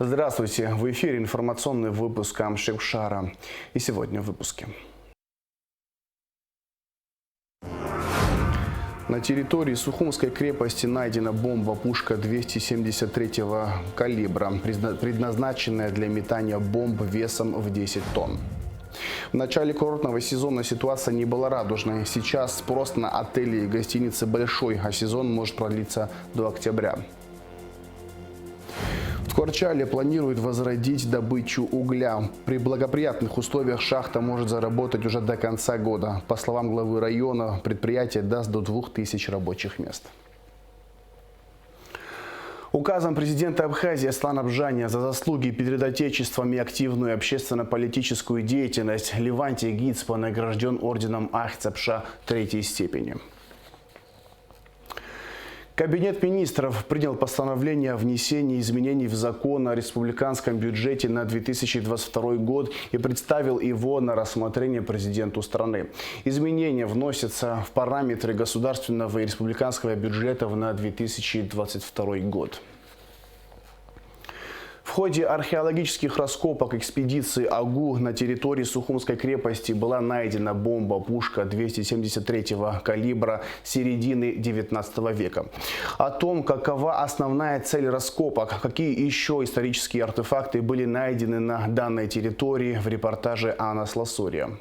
Здравствуйте! В эфире информационный выпуск Амшикшара. И сегодня в выпуске. На территории Сухумской крепости найдена бомба-пушка 273-го калибра, предназначенная для метания бомб весом в 10 тонн. В начале курортного сезона ситуация не была радужной. Сейчас спрос на отели и гостиницы большой, а сезон может продлиться до октября. В Ткорчале планируют возродить добычу угля. При благоприятных условиях шахта может заработать уже до конца года. По словам главы района, предприятие даст до 2000 рабочих мест. Указом президента Абхазии Аслана Бжаня за заслуги перед Отечеством и активную общественно-политическую деятельность Левантий Гицпа награжден орденом Ахцепша 3-й степени. Кабинет министров принял постановление о внесении изменений в закон о республиканском бюджете на 2022 год и представил его на рассмотрение президенту страны. Изменения вносятся в параметры государственного и республиканского бюджетов на 2022 год. В ходе археологических раскопок экспедиции АГУ на территории Сухумской крепости была найдена бомба-пушка 273-го калибра середины 19 века. О том, какова основная цель раскопок, какие еще исторические артефакты были найдены на данной территории, в репортаже Анна Сласурия.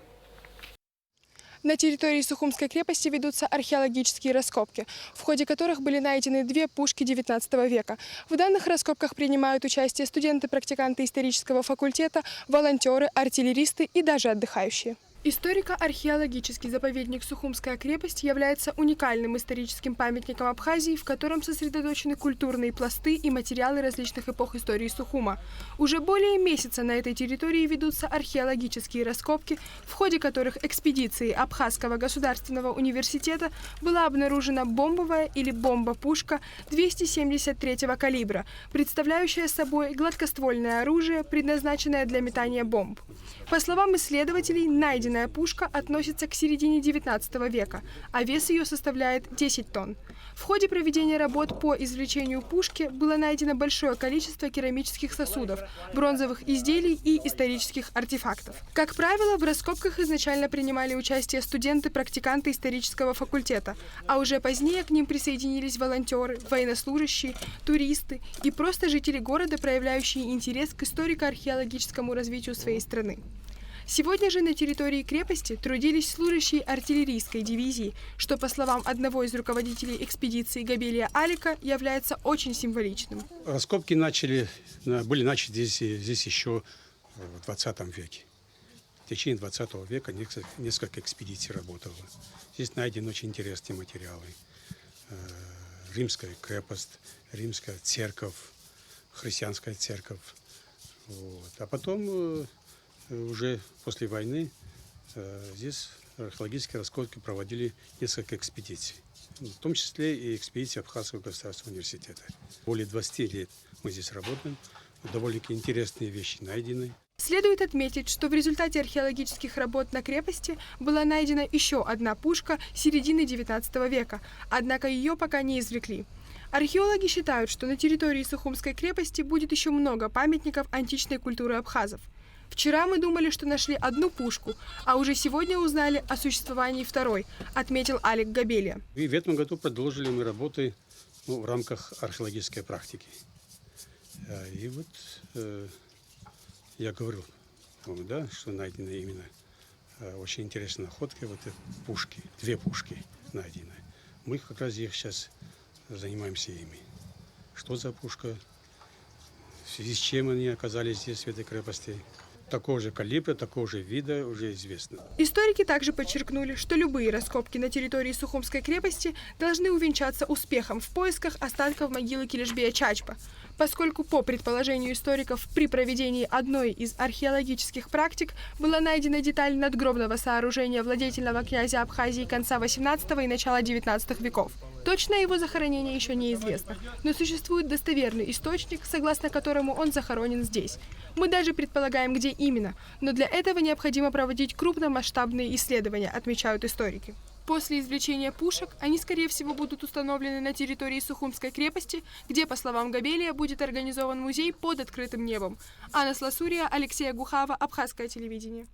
На территории Сухумской крепости ведутся археологические раскопки, в ходе которых были найдены 2 пушки XIX века. В данных раскопках принимают участие студенты-практиканты исторического факультета, волонтеры, артиллеристы и даже отдыхающие. Историко-археологический заповедник Сухумская крепость является уникальным историческим памятником Абхазии, в котором сосредоточены культурные пласты и материалы различных эпох истории Сухума. Уже более месяца на этой территории ведутся археологические раскопки, в ходе которых экспедиции Абхазского государственного университета была обнаружена бомбовая или бомба-пушка 273-го калибра, представляющая собой гладкоствольное оружие, предназначенное для метания бомб. По словам исследователей, найденная пушка относится к середине XIX века, а вес ее составляет 10 тонн. В ходе проведения работ по извлечению пушки было найдено большое количество керамических сосудов, бронзовых изделий и исторических артефактов. Как правило, в раскопках изначально принимали участие студенты-практиканты исторического факультета, а уже позднее к ним присоединились волонтеры, военнослужащие, туристы и просто жители города, проявляющие интерес к историко-археологическому развитию своей страны. Сегодня же на территории крепости трудились служащие артиллерийской дивизии, что, по словам одного из руководителей экспедиции Габелия Алика, является очень символичным. Раскопки были начаты здесь еще в 20 веке. В течение 20 века несколько экспедиций работало. Здесь найдены очень интересные материалы. Римская крепость, римская церковь, христианская церковь. Вот. А потом уже после войны здесь археологические раскопки проводили несколько экспедиций, в том числе и экспедиции Абхазского государственного университета. Более 20 лет мы здесь работаем, довольно-таки интересные вещи найдены. Следует отметить, что в результате археологических работ на крепости была найдена еще одна пушка середины XIX века, однако ее пока не извлекли. Археологи считают, что на территории Сухумской крепости будет еще много памятников античной культуры абхазов. Вчера мы думали, что нашли одну пушку, а уже сегодня узнали о существовании второй, отметил Алик Габелия. И в этом году продолжили мы работы в рамках археологической практики. И вот я говорил, да, что найдены именно очень интересные находки, вот эти пушки, 2 пушки найдены. Мы как раз их сейчас занимаемся ими. Что за пушка, в связи с чем они оказались здесь, в этой крепости. Такого же калибра, такого же вида уже известно. Историки также подчеркнули, что любые раскопки на территории Сухумской крепости должны увенчаться успехом в поисках останков могилы Килишбея Чачпа, поскольку, по предположению историков, при проведении одной из археологических практик была найдена деталь надгробного сооружения владетельного князя Абхазии конца XVIII и начала XIX веков. Точное его захоронение еще неизвестно, но существует достоверный источник, согласно которому он захоронен здесь. Мы даже предполагаем, где именно, но для этого необходимо проводить крупномасштабные исследования, отмечают историки. После извлечения пушек они, скорее всего, будут установлены на территории Сухумской крепости, где, по словам Габелия, будет организован музей под открытым небом. Анна Сласурия, Алексей Гухава, Абхазское телевидение.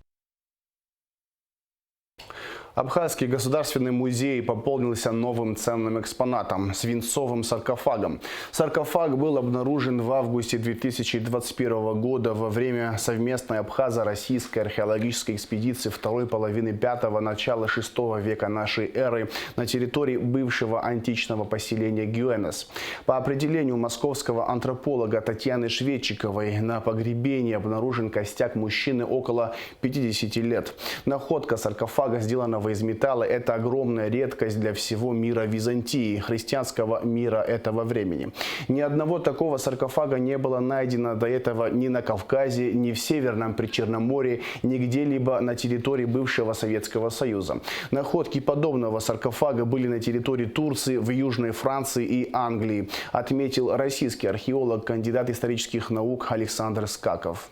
Абхазский государственный музей пополнился новым ценным экспонатом – свинцовым саркофагом. Саркофаг был обнаружен в августе 2021 года во время совместной абхазо-российской археологической экспедиции второй половины V – начала VI века нашей эры на территории бывшего античного поселения Гюэнос. По определению московского антрополога Татьяны Шведчиковой, на погребении обнаружен костяк мужчины около 50 лет. Находка саркофага, сделанного из металла, это огромная редкость для всего мира Византии, христианского мира этого времени. Ни одного такого саркофага не было найдено до этого ни на Кавказе, ни в Северном Причерноморье, ни где-либо на территории бывшего Советского Союза. Находки подобного саркофага были на территории Турции, в Южной Франции и Англии, отметил российский археолог, кандидат исторических наук Александр Скаков.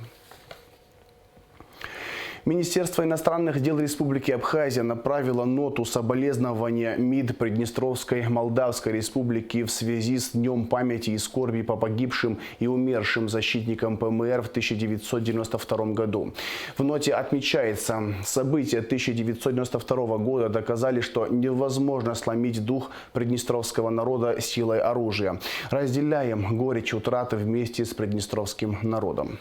Министерство иностранных дел Республики Абхазия направило ноту соболезнования МИД Приднестровской Молдавской Республики в связи с Днем памяти и скорби по погибшим и умершим защитникам ПМР в 1992 году. В ноте отмечается, события 1992 года доказали, что невозможно сломить дух приднестровского народа силой оружия. Разделяем горечь утраты вместе с приднестровским народом.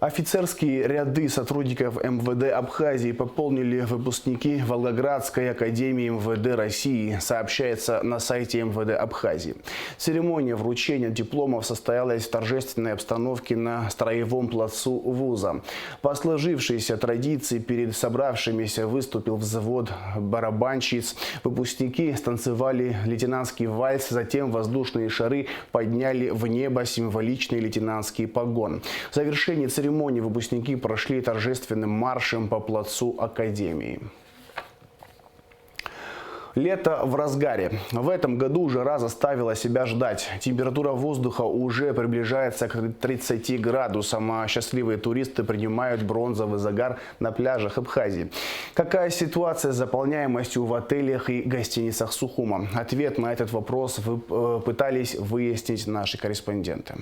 Офицерские ряды сотрудников МВД Абхазии пополнили выпускники Волгоградской академии МВД России, сообщается на сайте МВД Абхазии. Церемония вручения дипломов состоялась в торжественной обстановке на строевом плацу вуза. По сложившейся традиции перед собравшимися выступил взвод барабанщиц. Выпускники станцевали лейтенантский вальс, затем воздушные шары подняли в небо символичный лейтенантский погон. В завершении церемонии выпускники прошли торжественным маршем по плацу Академии. Лето в разгаре. В этом году жара заставила себя ждать. Температура воздуха уже приближается к 30 градусам, а счастливые туристы принимают бронзовый загар на пляжах Абхазии. Какая ситуация с заполняемостью в отелях и гостиницах Сухума? Ответ на этот вопрос пытались выяснить наши корреспонденты.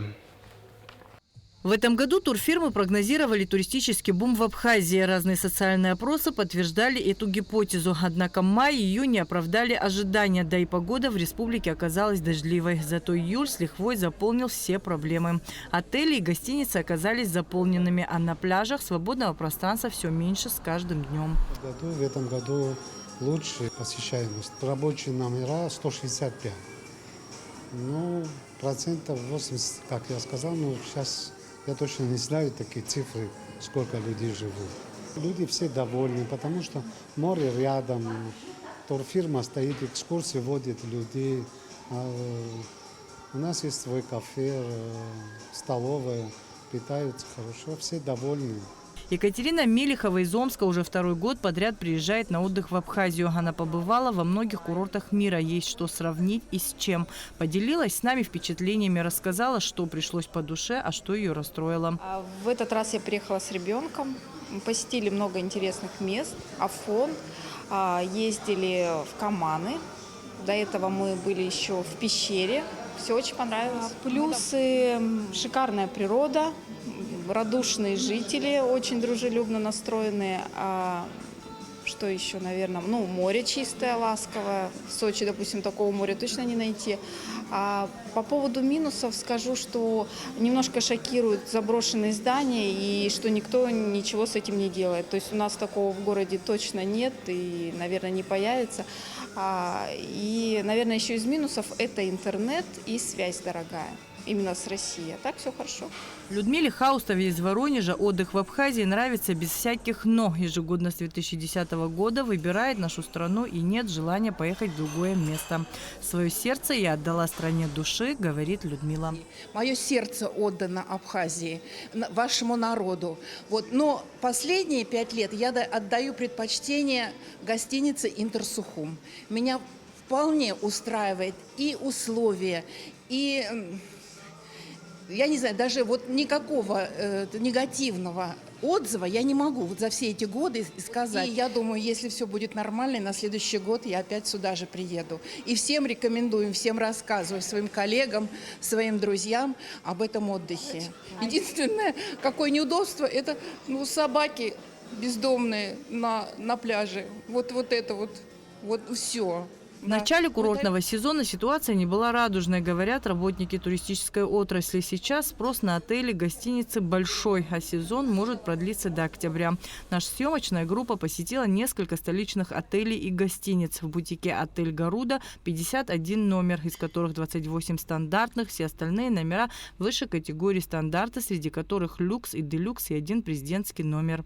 В этом году турфирмы прогнозировали туристический бум в Абхазии. Разные социальные опросы подтверждали эту гипотезу. Однако май и июнь не оправдали ожидания, да и погода в республике оказалась дождливой. Зато июль с лихвой заполнил все проблемы. Отели и гостиницы оказались заполненными, а на пляжах свободного пространства все меньше с каждым днем. В этом году лучшая посещаемость. Рабочие номера 165. Процентов 80, как я сказал, сейчас... Я точно не знаю такие цифры, сколько людей живут. Люди все довольны, потому что море рядом, турфирма стоит, экскурсии водит людей. У нас есть свой кафе, столовая, питаются хорошо, все довольны. Екатерина Мелихова из Омска уже второй год подряд приезжает на отдых в Абхазию. Она побывала во многих курортах мира. Есть что сравнить и с чем. Поделилась с нами впечатлениями, рассказала, что пришлось по душе, а что ее расстроило. В этот раз я приехала с ребенком. Мы посетили много интересных мест. Афон, ездили в Каманы. До этого мы были еще в пещере. Все очень понравилось. Плюсы – шикарная природа. Радушные жители, очень дружелюбно настроенные. Что еще, наверное? Море чистое, ласковое. В Сочи, допустим, такого моря точно не найти. По поводу минусов скажу, что немножко шокируют заброшенные здания и что никто ничего с этим не делает. То есть у нас такого в городе точно нет и, наверное, не появится. И, наверное, еще из минусов – это интернет и связь дорогая. Именно с Россией. А так все хорошо. Людмиле Хаустове из Воронежа отдых в Абхазии нравится без всяких «но». Ежегодно с 2010 года выбирает нашу страну и нет желания поехать в другое место. Свое сердце я отдала стране души, говорит Людмила. Мое сердце отдано Абхазии, вашему народу. Но последние 5 лет я отдаю предпочтение гостинице «Интерсухум». Меня вполне устраивает и условия, и я не знаю, даже вот никакого негативного отзыва я не могу вот за все эти годы сказать. И я думаю, если все будет нормально, на следующий год я опять сюда же приеду. И всем рекомендуем, всем рассказываю, своим коллегам, своим друзьям об этом отдыхе. Единственное, какое неудобство, это собаки бездомные на пляже. Вот это вот все. В начале курортного сезона ситуация не была радужной, говорят работники туристической отрасли. Сейчас спрос на отели, гостиницы большой, а сезон может продлиться до октября. Наша съемочная группа посетила несколько столичных отелей и гостиниц. В бутике «Отель Гаруда» 51 номер, из которых 28 стандартных, все остальные номера высшей категории стандарта, среди которых люкс и делюкс и один президентский номер.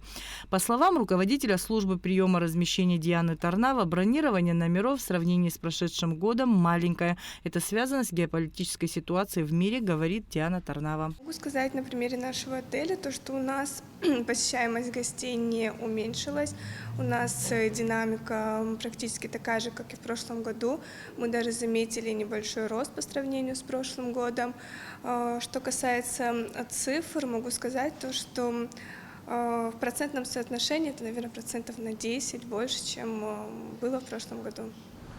По словам руководителя службы приема размещения Дианы Тарнава, бронирование номеров в сравнении с прошедшим годом маленькая. Это связано с геополитической ситуацией в мире, говорит Диана Тарнава. Могу сказать на примере нашего отеля, то, что у нас посещаемость гостей не уменьшилась. У нас динамика практически такая же, как и в прошлом году. Мы даже заметили небольшой рост по сравнению с прошлым годом. Что касается цифр, могу сказать то, что в процентном соотношении это, наверное, процентов на 10 больше, чем было в прошлом году.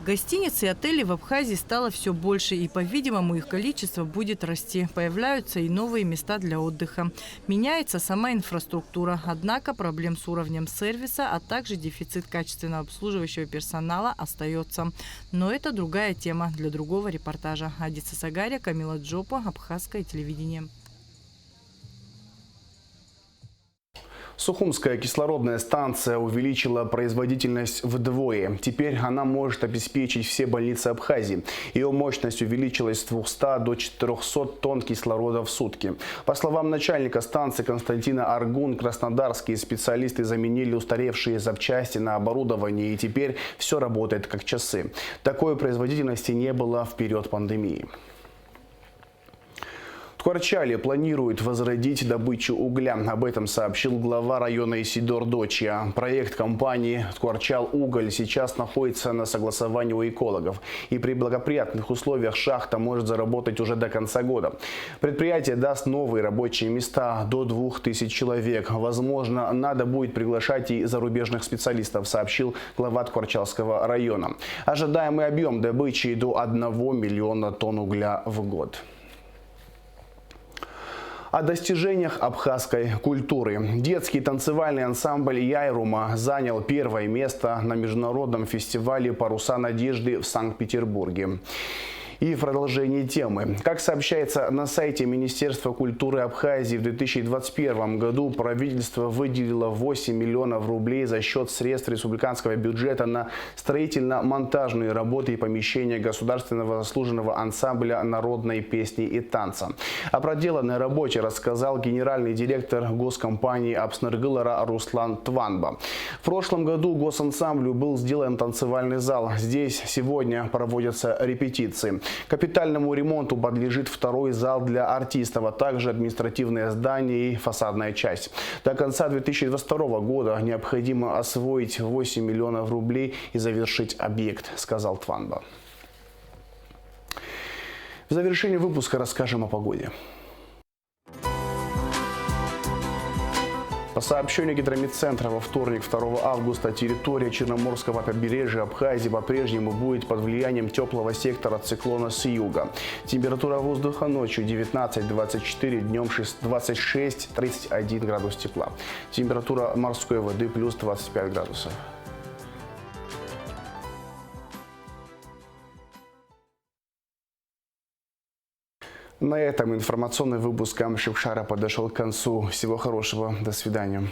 Гостиниц и отелей в Абхазии стало все больше, и, по-видимому, их количество будет расти. Появляются и новые места для отдыха. Меняется сама инфраструктура. Однако проблем с уровнем сервиса, а также дефицит качественного обслуживающего персонала остается. Но это другая тема для другого репортажа. Адиса Сагария, Камила Джопа, Абхазское телевидение. Сухумская кислородная станция увеличила производительность вдвое. Теперь она может обеспечить все больницы Абхазии. Ее мощность увеличилась с 200 до 400 тонн кислорода в сутки. По словам начальника станции Константина Аргун, краснодарские специалисты заменили устаревшие запчасти на оборудование, и теперь все работает как часы. Такой производительности не было в период пандемии. Ткварчале планирует возродить добычу угля. Об этом сообщил глава района Исидор Дочья. Проект компании «Ткварчал Уголь» сейчас находится на согласовании у экологов. И при благоприятных условиях шахта может заработать уже до конца года. Предприятие даст новые рабочие места до 2000 человек. Возможно, надо будет приглашать и зарубежных специалистов, сообщил глава Ткварчалского района. Ожидаемый объем добычи до 1 миллиона тонн угля в год. О достижениях абхазской культуры. Детский танцевальный ансамбль «Яйрума» занял первое место на международном фестивале «Паруса надежды» в Санкт-Петербурге. И в продолжении темы. Как сообщается на сайте Министерства культуры Абхазии, в 2021 году правительство выделило 8 миллионов рублей за счет средств республиканского бюджета на строительно-монтажные работы и помещения государственного заслуженного ансамбля народной песни и танца. О проделанной работе рассказал генеральный директор госкомпании Апснергылара Руслан Тванба. В прошлом году госансамблю был сделан танцевальный зал. Здесь сегодня проводятся репетиции. Капитальному ремонту подлежит второй зал для артистов, а также административное здание и фасадная часть. До конца 2022 года необходимо освоить 8 миллионов рублей и завершить объект, сказал Тванба. В завершении выпуска расскажем о погоде. По сообщению Гидрометцентра, во вторник, 2 августа, территория Черноморского побережья Абхазии по-прежнему будет под влиянием теплого сектора циклона с юга. Температура воздуха ночью 19-24, днем 26-31 градус тепла. Температура морской воды плюс 25 градусов. На этом информационный выпуск Амшипшара подошел к концу. Всего хорошего. До свидания.